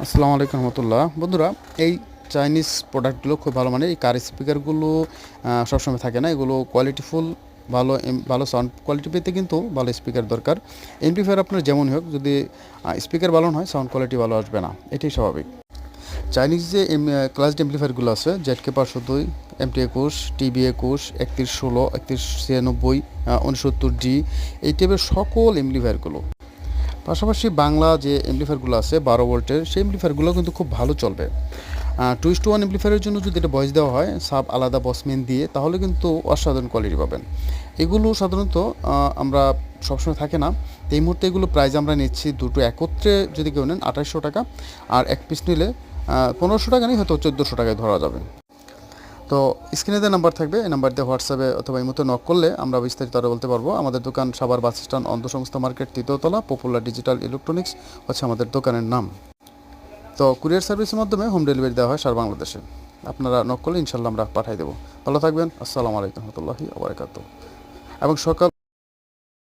আসসালামু আলাইকুম রহমতুল্লাহ। বন্ধুরা, এই চাইনিজ প্রোডাক্টগুলো খুব ভালো, মানে এই কার স্পিকারগুলো সবসময় থাকে না, এগুলো কোয়ালিটিফুল, ভালো সাউন্ড কোয়ালিটি পেতে কিন্তু ভালো স্পিকার দরকার। এমপ্লিফায়ার আপনার যেমনই হোক, যদি স্পিকার ভালো হয় সাউন্ড কোয়ালিটি ভালো আসবে না, এটাই স্বাভাবিক। চাইনিজ যে ক্লাস এমপ্লিফায়ারগুলো আছে, জেডকে 502, MT21, TB21, 3116, 3196, 69G, এই টাইপের সকল এমপ্লিফায়ারগুলো, পাশাপাশি বাংলা যে এমপ্লিফায়ারগুলো আছে 12 ভোল্টের, সেই এমপ্লিফায়ারগুলো কিন্তু খুব ভালো চলবে। 2:1 এমপ্লিফায়ারের জন্য যদি এটা ভয়েস দেওয়া হয় সাব আলাদা বসমেন দিয়ে, তাহলে কিন্তু অসাধারণ কোয়ালিটি পাবেন। এগুলো সাধারণত আমরা সবসময় থাকে না, তো এই মুহূর্তে এগুলো প্রাইস আমরা নিচ্ছি দুটো একত্রে যদি কেউ নেন 2800 টাকা, আর এক পিস নিলে 1500 টাকা নেই, হয়তো 1400 টাকায় ধরা যাবে। তো স্ক্রিনে যে নাম্বার থাকবে, এই নাম্বার দিয়ে হোয়াটসঅ্যাপে অথবা এই মতো নক করলে আমরা বিস্তারিত আরও বলতে পারবো। আমাদের দোকান সাভার বাস স্ট্যান্ড, অন্ধসংস্থা মার্কেট, 3য় তলা, পপুলার ডিজিটাল ইলেকট্রনিক্স হচ্ছে আমাদের দোকানের নাম। তো কুরিয়ার সার্ভিসের মাধ্যমে হোম ডেলিভারি দেওয়া হয় সারা বাংলাদেশে। আপনারা নক করলে ইনশাল্লাহ আমরা পাঠিয়ে দেবো। ভালো থাকবেন। আসসালামু আলাইকুম রহমতুল্লাহি ওয়া বারাকাতুহু। এবং সকাল